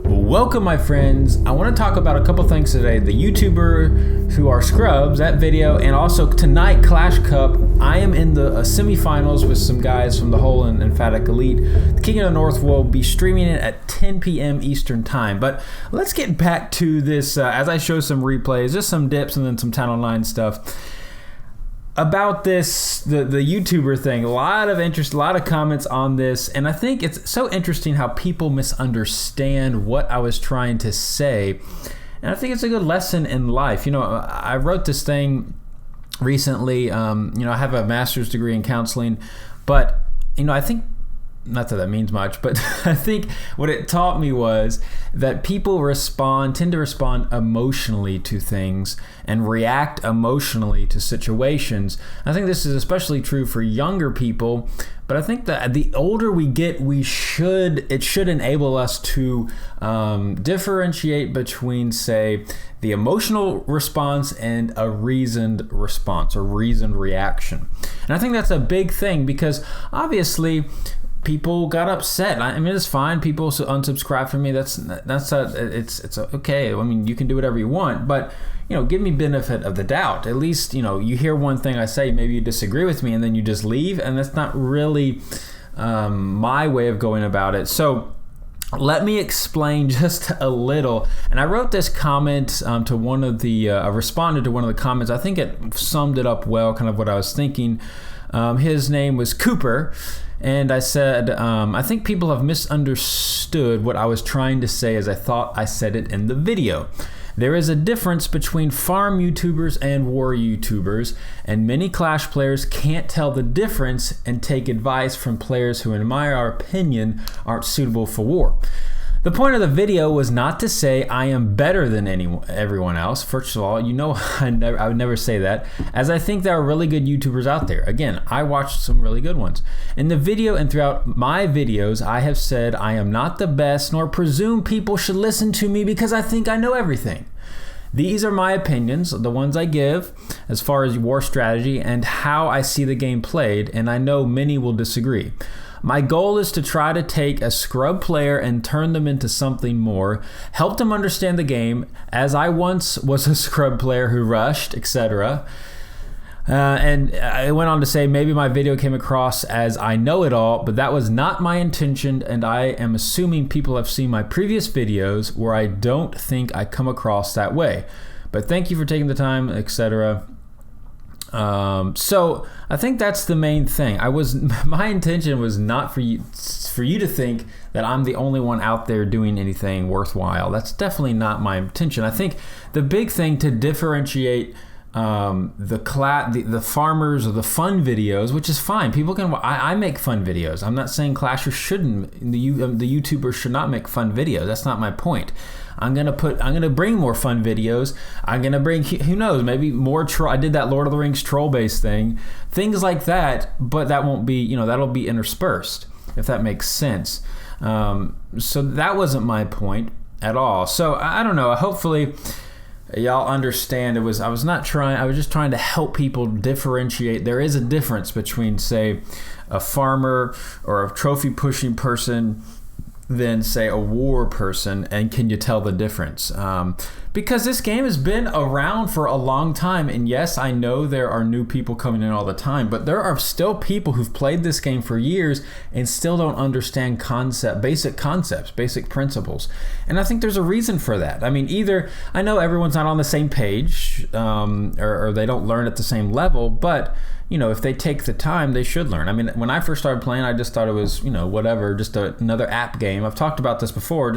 Welcome, my friends. I want to talk about a couple things today. The YouTuber who are scrubs, that video, and also tonight, Clash Cup. I am in the semifinals with some guys from the Whole and Emphatic Elite. The King of the North will be streaming it at 10 p.m. Eastern Time. But let's get back to this as I show some replays, just some dips and then some Town Online stuff. About this, the YouTuber thing, a lot of interest, a lot of comments on this, and I think it's so interesting how people misunderstand what I was trying to say, and I think it's a good lesson in life. You know, I wrote this thing recently, I have a master's degree in counseling, but, I think, not that means much, but I think what it taught me was that people tend to respond emotionally to things and react emotionally to situations. I think this is especially true for younger people, but I think that the older we get, it should enable us to differentiate between, say, the emotional response and a reasoned response or reasoned reaction. And I think that's a big thing because obviously people got upset. I mean, it's fine. People unsubscribe from me. It's okay. I mean, you can do whatever you want, but give me benefit of the doubt. At least, you hear one thing I say, maybe you disagree with me, and then you just leave, and that's not really my way of going about it. So let me explain just a little. And I wrote this comment to one of the, I responded to one of the comments. I think it summed it up well, kind of what I was thinking. His name was Cooper. And I said, I think people have misunderstood what I was trying to say as I thought I said it in the video. There is a difference between farm YouTubers and war YouTubers, and many Clash players can't tell the difference and take advice from players who, in my opinion, aren't suitable for war. The point of the video was not to say I am better than everyone else. First of all, I would never say that, as I think there are really good YouTubers out there. Again, I watched some really good ones. In the video and throughout my videos, I have said I am not the best, nor presume people should listen to me because I think I know everything. These are my opinions, the ones I give, as far as war strategy and how I see the game played, and I know many will disagree. My goal is to try to take a scrub player and turn them into something more, help them understand the game, as I once was a scrub player who rushed, etc. And I went on to say maybe my video came across as I know it all, but that was not my intention, and I am assuming people have seen my previous videos where I don't think I come across that way. But thank you for taking the time, etc. So I think that's the main thing. My intention was not for you to think that I'm the only one out there doing anything worthwhile. That's definitely not my intention. I think the big thing to differentiate the farmers or the fun videos, which is fine. People can. I make fun videos. I'm not saying Clashers shouldn't. The YouTubers should not make fun videos. That's not my point. I'm gonna bring more fun videos. I'm gonna bring, who knows, maybe more I did that Lord of the Rings troll based thing, things like that. But that won't be, that'll be interspersed, if that makes sense. So that wasn't my point at all. So I don't know. Hopefully y'all understand. I was just trying to help people differentiate. There is a difference between, say, a farmer or a trophy pushing person than, say, a war person, and can you tell the difference? Because this game has been around for a long time, and yes, I know there are new people coming in all the time, but there are still people who've played this game for years and still don't understand basic concepts, basic principles. And I think there's a reason for that. I mean, either I know everyone's not on the same page, or they don't learn at the same level, but if they take the time, they should learn. I mean, when I first started playing, I just thought it was, whatever, just another app game. I've talked about this before,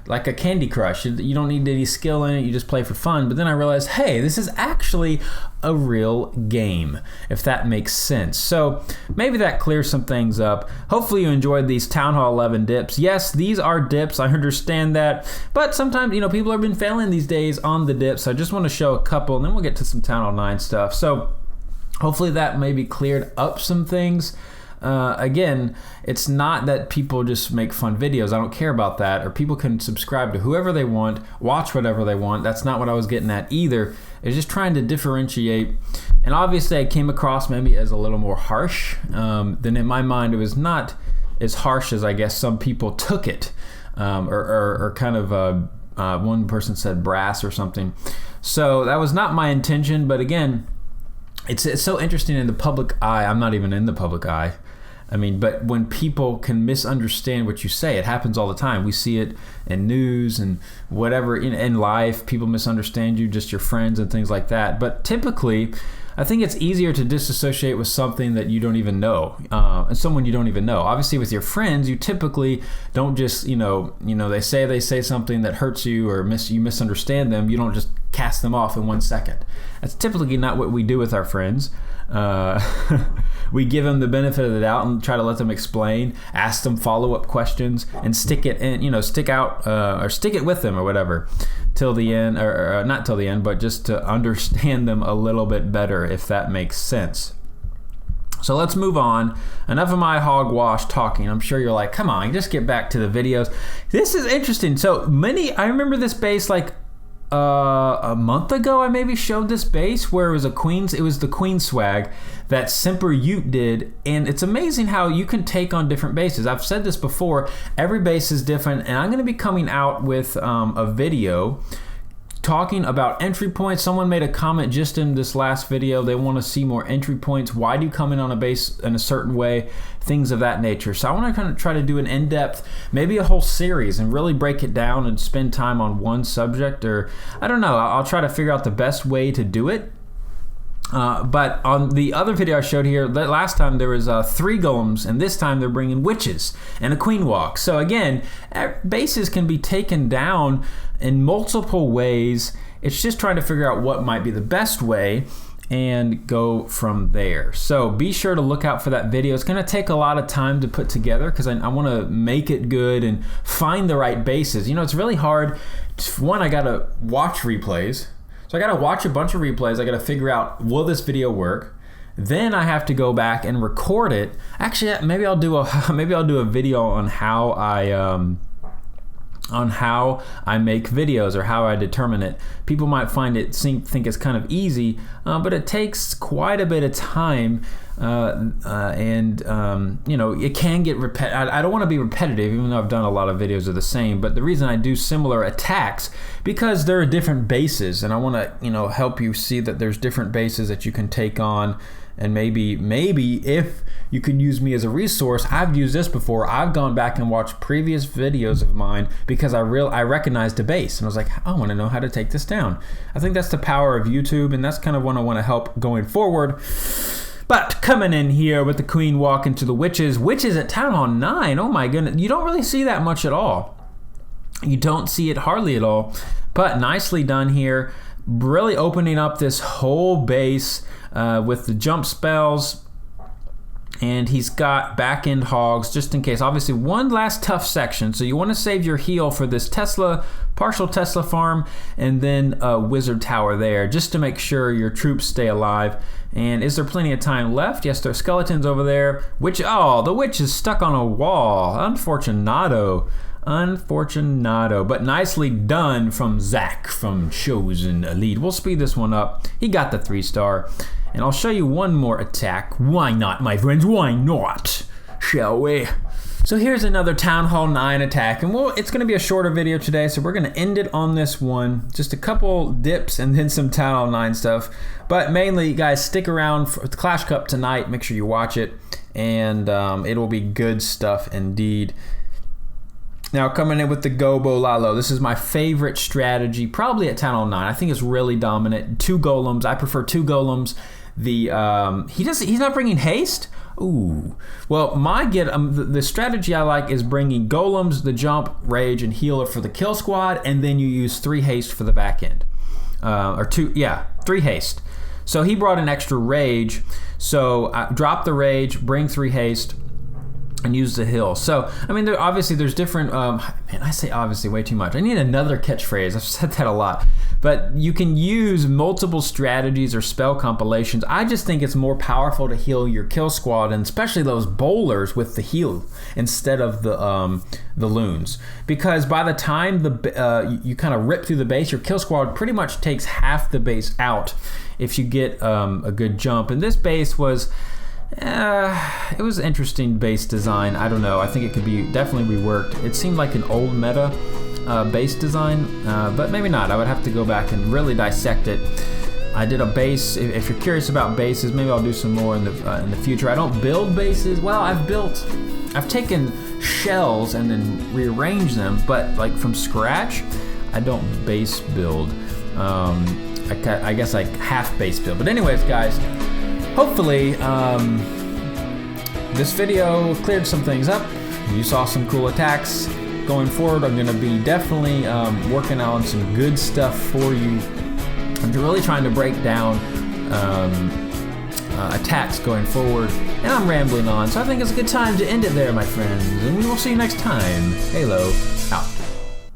like a Candy Crush. You don't need any skill in it, you just play for fun. But then I realized, hey, this is actually a real game, if that makes sense. So maybe that clears some things up. Hopefully you enjoyed these Town Hall 11 dips. Yes, these are dips, I understand that. But sometimes, people have been failing these days on the dips. So I just want to show a couple, and then we'll get to some Town Hall 9 stuff. So hopefully that maybe cleared up some things. Again, it's not that people just make fun videos. I don't care about that. Or people can subscribe to whoever they want, watch whatever they want. That's not what I was getting at either. It's just trying to differentiate. And obviously I came across maybe as a little more harsh. Then in my mind, it was not as harsh as I guess some people took it. or kind of one person said brass or something. So that was not my intention, but again, it's so interesting in the public eye. I'm not even in the public eye. I mean, but when people can misunderstand what you say, it happens all the time. We see it in news and whatever, in life. People misunderstand you, just your friends and things like that. But typically, I think it's easier to disassociate with something that you don't even know, and someone you don't even know. Obviously, with your friends, you typically don't just, they say something that hurts you or you misunderstand them. You don't just cast them off in 1 second. That's typically not what we do with our friends. We give them the benefit of the doubt and try to let them explain, ask them follow-up questions, and stick it with them or whatever till the end, or not till the end, but just to understand them a little bit better, if that makes sense. So let's move on. Enough of my hogwash talking. I'm sure you're like, come on, just get back to the videos. This is interesting. So I remember this base like a month ago. I maybe showed this base where it was the Queen swag that Semper Ute did, and it's amazing how you can take on different bases. I've said this before, every base is different, and I'm going to be coming out with a video talking about entry points. Someone made a comment just in this last video. They want to see more entry points. Why do you come in on a base in a certain way? Things of that nature. So I want to kind of try to do an in-depth, maybe a whole series, and really break it down and spend time on one subject, or I don't know. I'll try to figure out the best way to do it. But on the other video I showed here, last time there was 3 golems, and this time they're bringing witches and a queen walk. So again, bases can be taken down in multiple ways. It's just trying to figure out what might be the best way and go from there. So be sure to look out for that video. It's going to take a lot of time to put together because I want to make it good and find the right bases. It's really hard. One, I got to watch replays. So I got to watch a bunch of replays. I got to figure out, will this video work? Then I have to go back and record it. Actually, maybe I'll do a video on how I make videos, or how I determine it. People might think it's kind of easy, but it takes quite a bit of time, and it can get repetitive. I don't want to be repetitive, even though I've done a lot of videos of the same. But the reason I do similar attacks, because there are different bases, and I want to help you see that there's different bases that you can take on. And maybe if you could use me as a resource, I've used this before. I've gone back and watched previous videos of mine because I recognized a base, and I was like, I want to know how to take this down. I think that's the power of YouTube, and that's kind of what I want to help going forward. But coming in here with the Queen walk into the witches at Town Hall 9, oh my goodness, you don't really see that much at all. You don't see it hardly at all, but nicely done here. Really opening up this whole base with the jump spells, and he's got back end hogs just in case. Obviously, one last tough section, so you want to save your heal for this partial Tesla farm, and then a wizard tower there, just to make sure your troops stay alive. And is there plenty of time left? Yes, there's skeletons over there. The witch is stuck on a wall. Unfortunato, but nicely done from Zach from Chosen Elite. We'll speed this one up. He got the 3-star. And I'll show you one more attack. Why not, my friends? Why not? Shall we? So here's another Town Hall 9 attack. And it's going to be a shorter video today, so we're going to end it on this one. Just a couple dips and then some Town Hall 9 stuff. But mainly, guys, stick around for the Clash Cup tonight. Make sure you watch it. And it will be good stuff indeed. Now coming in with the Gobo Lalo. This is my favorite strategy, probably at Town Hall 9. I think it's really dominant. 2 golems. I prefer 2 golems. He's not bringing haste. Ooh. Well, the strategy I like is bringing golems, the jump, rage, and healer for the kill squad, and then you use 3 haste for the back end. 3 haste. So he brought an extra rage. So drop the rage, bring 3 haste, and use the hill. So, I mean, there's different, I say obviously way too much. I need another catchphrase. I've said that a lot. But you can use multiple strategies or spell compilations. I just think it's more powerful to heal your kill squad, and especially those bowlers with the heal instead of the loons. Because by the time you kind of rip through the base, your kill squad pretty much takes half the base out if you get a good jump. And this base was It was an interesting base design. I don't know. I think it could be definitely reworked. It seemed like an old meta base design, but maybe not. I would have to go back and really dissect it. I did a base. If you're curious about bases, maybe I'll do some more in the future. I don't build bases. Well, I've taken shells and then rearranged them, but like from scratch, I don't base build. I guess like half base build. But anyways, guys, hopefully this video cleared some things up. You saw some cool attacks. Going forward, I'm gonna be definitely working on some good stuff for you. I'm really trying to break down attacks going forward, and I'm rambling on, so I think it's a good time to end it there, my friends, and we will see you next time. Halo out.